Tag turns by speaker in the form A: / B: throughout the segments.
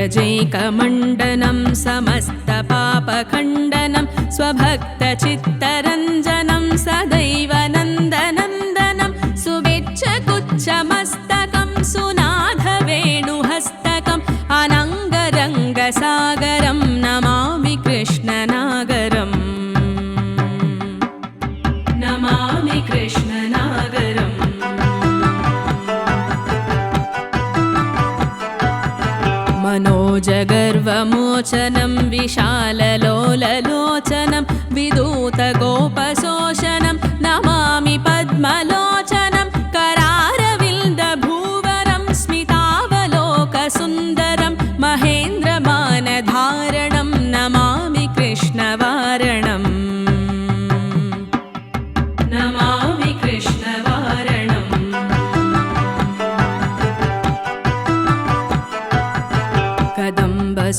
A: व्रजैकमण्डनं समस्तपापखण्डनं स्वभक्तचित्तरञ्जनं सदैव नन्दनन्दनं सुविच्छकुच्छमस्तकं सुनाथवेणुहस्तकम् अनङ्गरङ्गसागरं नमामि कृष्णनागरम् नमामि कृष्णनागरम् मनोजगर्वमोचनं विशाललोललोचनं विदूतगोपशोषनं नमामि पद्मलोचनं करारविन्दभूवरं स्मितावलोकसुन्दरं महेन्द्रमानधारणं नमामि कृष्णवारणम् नमामि कृष्णवारणम्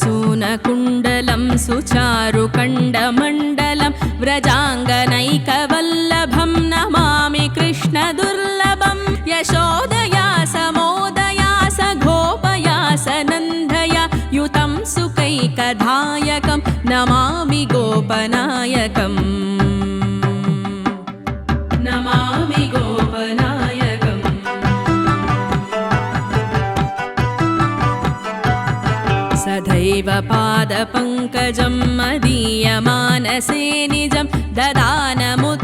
A: कदम्बसूनकुण्डलं सुचारुकण्डमण्डलं व्रजाङ्गनैकवल्लभं नमामि कृष्णदुर्लभं यशोदया समोदया सगोपया सनन्दया युतं सुकैकधायकं नमामि गोपनायकम् नमामि गोपनायकम् सदैव पादपङ्कजं मदीयमानसे निजं ददानमुत्तमालकं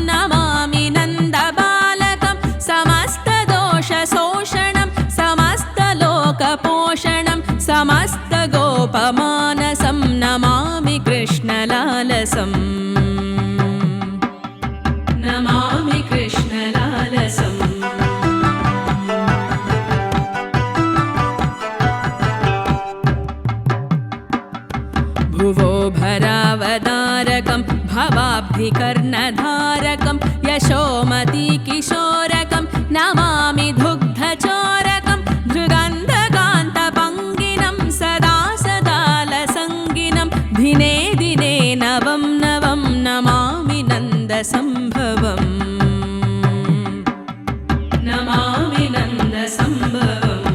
A: नमामि नन्दबालकं समस्तदोषशोषणं समस्तलोकपोषणं समस्तगोपमानसं नमामि कृष्णलालसम् नमामि कृष्णलालसम् भुवो भरावतारकं भवाब्धिकर्णधारकं यशोमतीकिशोरकं नमामि दुग्धचोरकं धृगन्धकान्तपङ्गिनं सदा सदालसङ्गिनं दिने दिने नवं नवं नमामि नन्दसम्भवम् नमामि नन्दसम्भवम्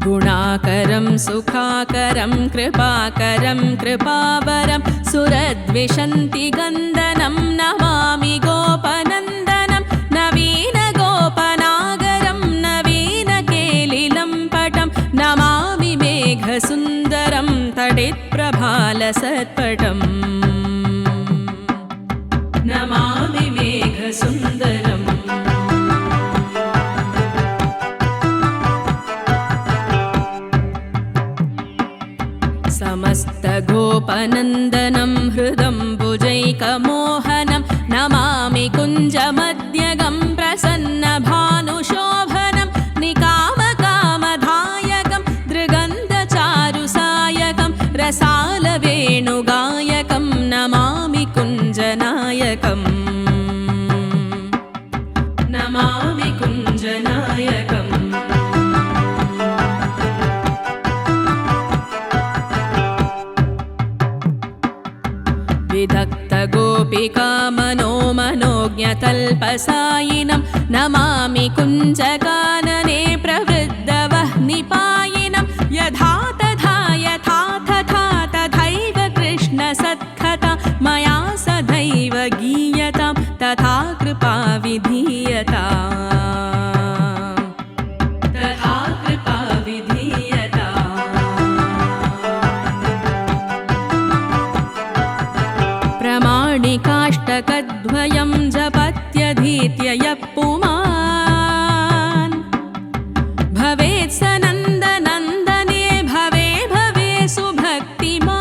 A: गुणाकरं सुखाकरं कृपाकरं कृपावरं सुरद्विषन्तिगन्दनं नमामि गोपनन्दनं नवीनगोपनागरं नवीनकेलिलम्पटं नमामि मेघसुन्दरं तडित्प्रभालसत्पटम् नमामि मेघसुन्दरम् समस्तगोपनन्दनं हृदम्बुजैकमोहनं नमामि कुञ्जमध्यगं प्रसन्नभानुशोभनं निकामकामधायकं दृगन्धचारुसायकं रसालवेणुगायकं नमामि कुञ्जनायकम् नमामि कुञ्जनायकम् विदग्धगोपिका मनोज्ञतल्पसायिनं नमामि कुञ्जकानने प्रवृद्धवह्निपायिनं यथा तथा यथा तथा तथैव कृष्णसत्कथा मया सदैव गीयतां तथा कृपा विधीयताम् तथा कृपा विधीयताम् प्रमाणिकाष्टकद्वयं जपत्यधीत्य यः पुमान् भवेत् स नन्दनन्दने भवे भवे सुभक्तिमान्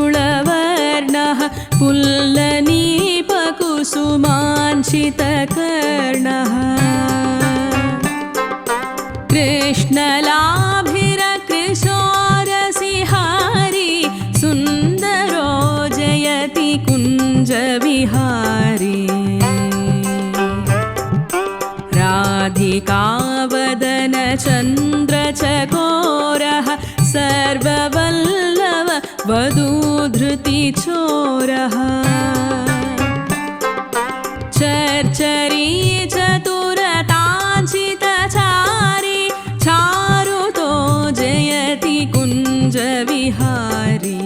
A: इन्द्रनीलमणिमञ्जुळवर्णः पुल्लनीपकुसुमाञ्छितकर्णः कृष्णलाभिरकृशोरसिहारी सुन्दरो जयति कुन्द कुञ्जविहारी राधिकावदनचन्द्रचकोरः सर्ववल्लभ वधूधृतिचोरः चर्चरी चतुरताचितचारी चारुतो जयति कुञ्जविहारी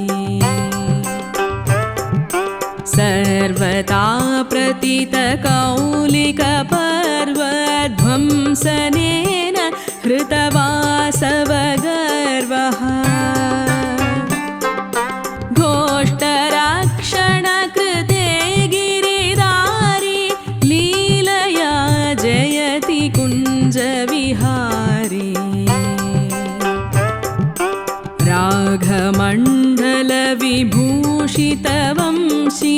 A: सर्वता प्रतीतकौलिकपर्वध्वंसनेन हृतवासवगर्वः घोष्टरक्षणकृते गिरिधारी लीलया जयति कुञ्जविहारी राघमण्डलविभूषितवंशी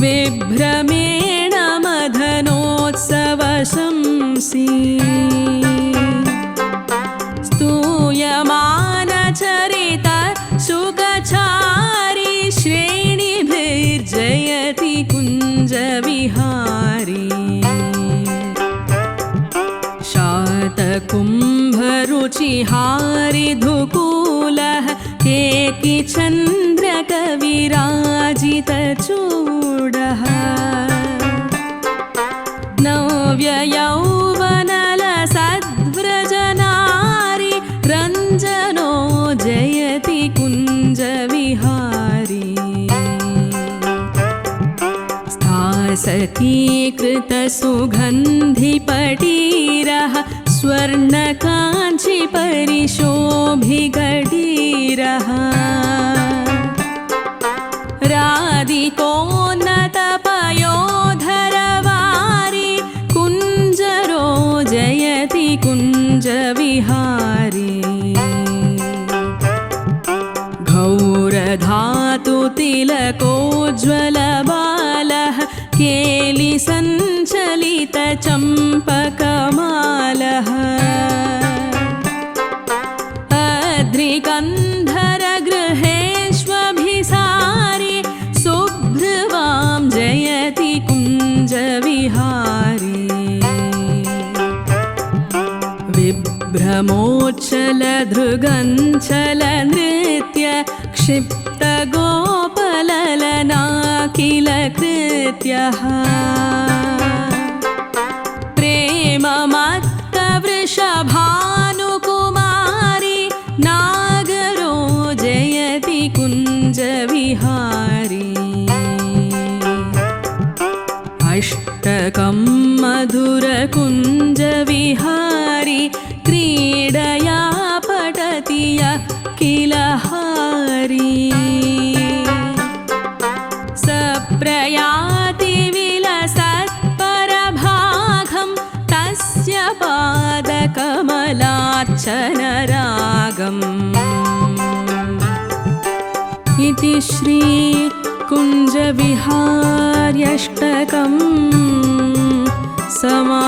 A: विभ्रमेण मदनोत्सवशंसी स्तूयमानचरित शुकचारी श्रेणिभिर्जयति कुञ्जविहारी शातकुम्भरुचिहारिधुकूलः केकिचन्द्रकविराजितचूडः नव्ययौवनलसद्व्रजनारी रञ्जनो जयति कुञ्जविहारी स्थासकीकृतसुगन्धिपटीरः स्वर्णकाञ्चिपरिशोभिगडीरः राधिकोन्नतपयोधरवारी कुञ्जरो जयति कुञ्जविहारी घौरधातुतिलकोज्ज्वलबालः केलिसञ्चलितचम्पकमालः अद्रिकन्धरगृहेष्वभिसारी शुभ्रवां जयति कुञ्जविहारी विभ्रमोच्चलधृगञ्चलनृत्य क्षिप्तगोपललनाखिलकृत्यः प्रेममत्तवृषभानुकुमारी नागरो जयति कुञ्जविहारी अष्टकं मधुरकुञ्जविहारी क्रीडया पठति यः किलहारी सप्रयाति विलसत्परभागं तस्य पादकमलार्चनरागम् इति श्री कुञ्जविहार्यष्टकं समा